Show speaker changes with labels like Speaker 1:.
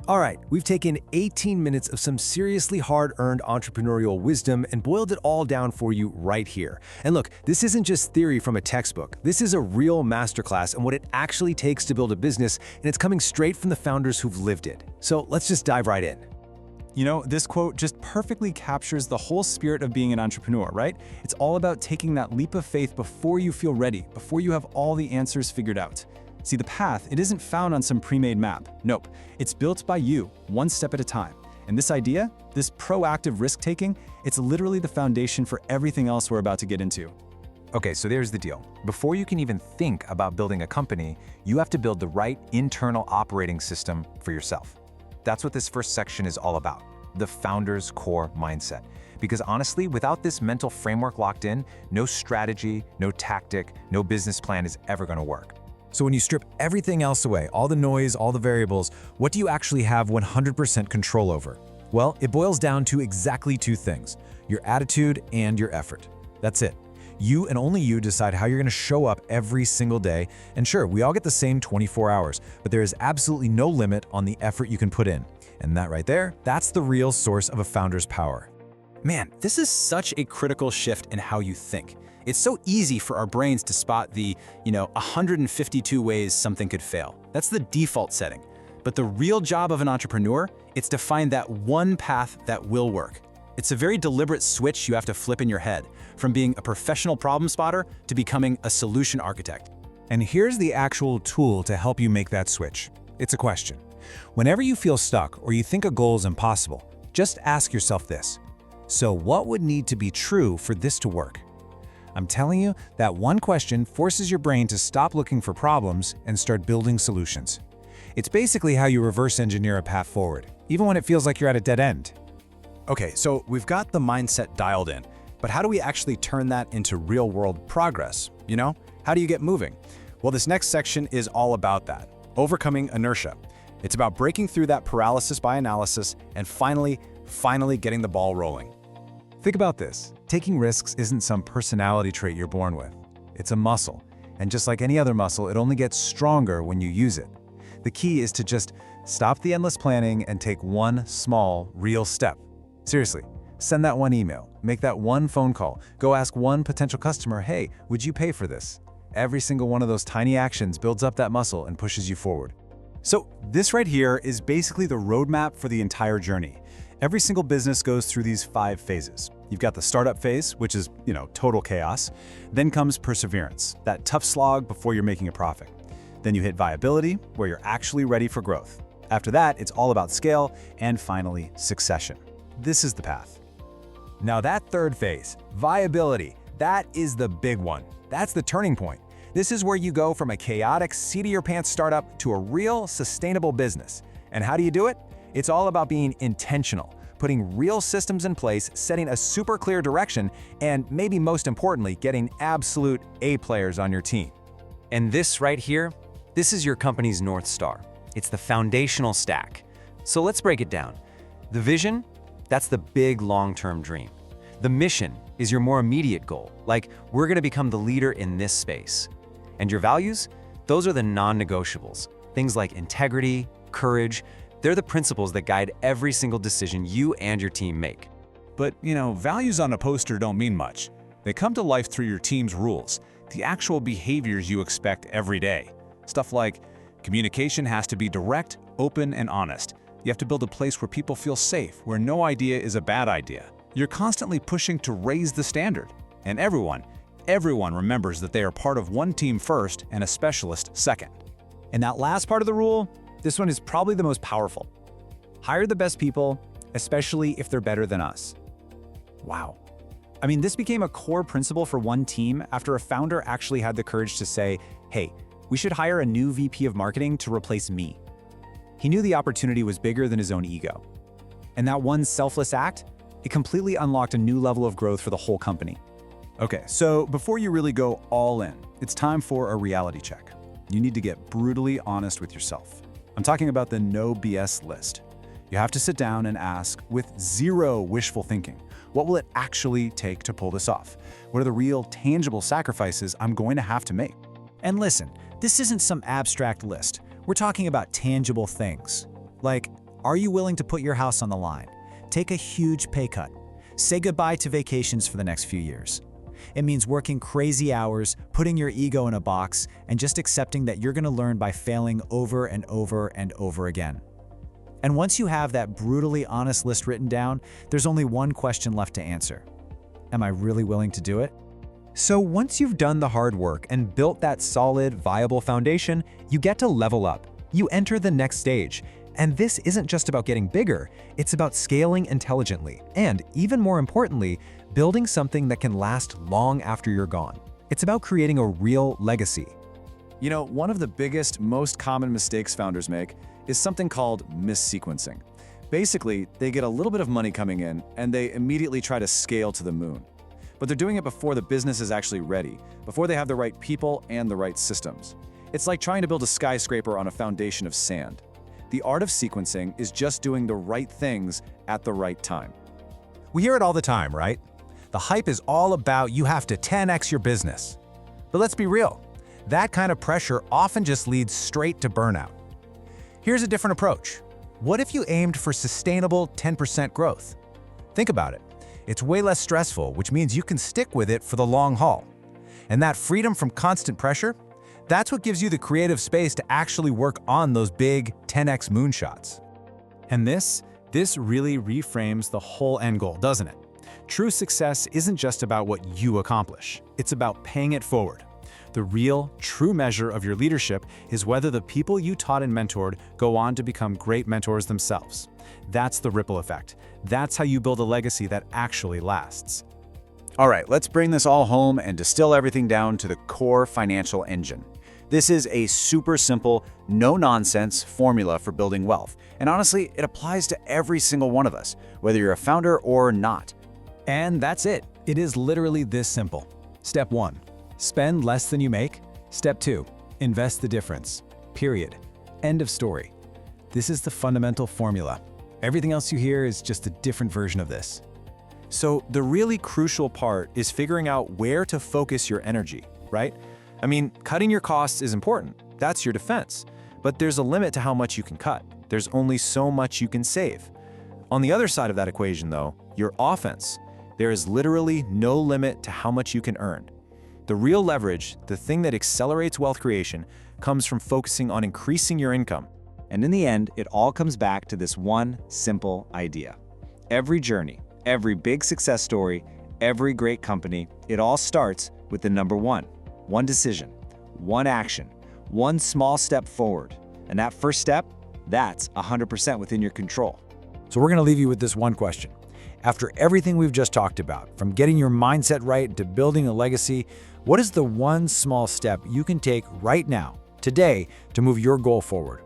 Speaker 1: All right, we've taken 18 minutes of some seriously hard-earned entrepreneurial wisdom and boiled it all down for you right here. And look, this isn't just theory from a textbook. This is a real masterclass in what it actually takes to build a business, and it's coming straight from the founders who've lived it. So let's just dive right in.
Speaker 2: You know, this quote just perfectly captures the whole spirit of being an entrepreneur, right? It's all about taking that leap of faith before you feel ready, before you have all the answers figured out. See, the path, it isn't found on some pre-made map. Nope, it's built by you, one step at a time. And this idea, this proactive risk-taking, it's literally the foundation for everything else we're about to get into.
Speaker 3: Okay, so there's the deal. Before you can even think about building a company, you have to build the right internal operating system for yourself. That's what this first section is all about, the founder's core mindset. Because honestly, without this mental framework locked in, no strategy, no tactic, no business plan is ever going to work.
Speaker 4: So when you strip everything else away, all the noise, all the variables, what do you actually have 100% control over? Well, it boils down to exactly two things: your attitude and your effort. That's it. You and only you decide how you're going to show up every single day. And sure, we all get the same 24 hours, but there is absolutely no limit on the effort you can put in. And that right there, that's the real source of a founder's power.
Speaker 2: Man, this is such a critical shift in how you think. It's so easy for our brains to spot the, 152 ways something could fail. That's the default setting. But the real job of an entrepreneur, it's to find that one path that will work. It's a very deliberate switch you have to flip in your head, from being a professional problem spotter to becoming a solution architect.
Speaker 4: And here's the actual tool to help you make that switch. It's a question. Whenever you feel stuck or you think a goal is impossible, just ask yourself this: so what would need to be true for this to work? I'm telling you, that one question forces your brain to stop looking for problems and start building solutions. It's basically how you reverse engineer a path forward, even when it feels like you're at a dead end.
Speaker 2: Okay, so we've got the mindset dialed in, but how do we actually turn that into real-world progress? How do you get moving? Well, this next section is all about that, overcoming inertia. It's about breaking through that paralysis by analysis and finally getting the ball rolling.
Speaker 4: Think about this. Taking risks isn't some personality trait you're born with. It's a muscle. And just like any other muscle, it only gets stronger when you use it. The key is to just stop the endless planning and take one small, real step. Seriously, send that one email, make that one phone call, go ask one potential customer, hey, would you pay for this? Every single one of those tiny actions builds up that muscle and pushes you forward.
Speaker 2: So this right here is basically the roadmap for the entire journey. Every single business goes through these 5 phases. You've got the startup phase, which is, total chaos. Then comes perseverance, that tough slog before you're making a profit. Then you hit viability, where you're actually ready for growth. After that, it's all about scale, and finally, succession. This is the path.
Speaker 4: Now that third phase, viability, that is the big one. That's the turning point. This is where you go from a chaotic, seat-of-your-pants startup to a real, sustainable business. And how do you do it? It's all about being intentional, putting real systems in place, setting a super clear direction, and maybe most importantly, getting absolute A players on your team.
Speaker 1: And this right here, this is your company's North Star. It's the foundational stack. So let's break it down. The vision, that's the big long-term dream. The mission is your more immediate goal, like we're gonna become the leader in this space. And your values, those are the non-negotiables. Things like integrity, courage, they're the principles that guide every single decision you and your team make.
Speaker 5: But, values on a poster don't mean much. They come to life through your team's rules, the actual behaviors you expect every day. Stuff like communication has to be direct, open, and honest. You have to build a place where people feel safe, where no idea is a bad idea. You're constantly pushing to raise the standard. And everyone remembers that they are part of one team first and a specialist second.
Speaker 2: And that last part of the rule, this one is probably the most powerful. Hire the best people, especially if they're better than us. Wow. I mean, this became a core principle for one team after a founder actually had the courage to say, hey, we should hire a new VP of marketing to replace me. He knew the opportunity was bigger than his own ego. And that one selfless act, it completely unlocked a new level of growth for the whole company. Okay, so before you really go all in, it's time for a reality check. You need to get brutally honest with yourself. I'm talking about the no BS list. You have to sit down and ask, with zero wishful thinking, what will it actually take to pull this off? What are the real, tangible sacrifices I'm going to have to make?
Speaker 6: And listen, this isn't some abstract list. We're talking about tangible things. Like,
Speaker 2: Are you willing to put your house on the line? Take a huge pay cut. Say goodbye to vacations for the next few years. It means working crazy hours, putting your ego in a box, and just accepting that you're going to learn by failing over and over and over again. And once you have that brutally honest list written down, there's only one question left to answer. Am I really willing to do it?
Speaker 1: So once you've done the hard work and built that solid, viable foundation, you get to level up. You enter the next stage. And this isn't just about getting bigger, it's about scaling intelligently, and even more importantly, building something that can last long after you're gone. It's about creating a real legacy.
Speaker 2: You know, one of the biggest, most common mistakes founders make is something called missequencing. Basically, they get a little bit of money coming in and they immediately try to scale to the moon. But they're doing it before the business is actually ready, before they have the right people and the right systems. It's like trying to build a skyscraper on a foundation of sand. The art of sequencing is just doing the right things at the right time.
Speaker 4: We hear it all the time, right? The hype is all about you have to 10x your business. But let's be real, that kind of pressure often just leads straight to burnout. Here's a different approach. What if you aimed for sustainable 10% growth? Think about it. It's way less stressful, which means you can stick with it for the long haul. And that freedom from constant pressure, that's what gives you the creative space to actually work on those big 10x moonshots.
Speaker 2: And this really reframes the whole end goal, doesn't it? True success isn't just about what you accomplish. It's about paying it forward. The real, true measure of your leadership is whether the people you taught and mentored go on to become great mentors themselves. That's the ripple effect. That's how you build a legacy that actually lasts.
Speaker 6: All right, let's bring this all home and distill everything down to the core financial engine. This is a super simple, no-nonsense formula for building wealth. And honestly, it applies to every single one of us, whether you're a founder or not.
Speaker 2: And that's it. It is literally this simple. Step 1, spend less than you make. Step 2, invest the difference. Period. End of story. This is the fundamental formula. Everything else you hear is just a different version of this.
Speaker 3: So the really crucial part is figuring out where to focus your energy, right? I mean, cutting your costs is important. That's your defense. But there's a limit to how much you can cut. There's only so much you can save. On the other side of that equation, though, your offense. There is literally no limit to how much you can earn. The real leverage, the thing that accelerates wealth creation, comes from focusing on increasing your income.
Speaker 6: And in the end, it all comes back to this one simple idea. Every journey, every big success story, every great company, it all starts with the number one. One decision, one action, one small step forward. And that first step, that's 100% within your control.
Speaker 2: So we're going to leave you with this one question. After everything we've just talked about, from getting your mindset right to building a legacy, what is the one small step you can take right now, today, to move your goal forward?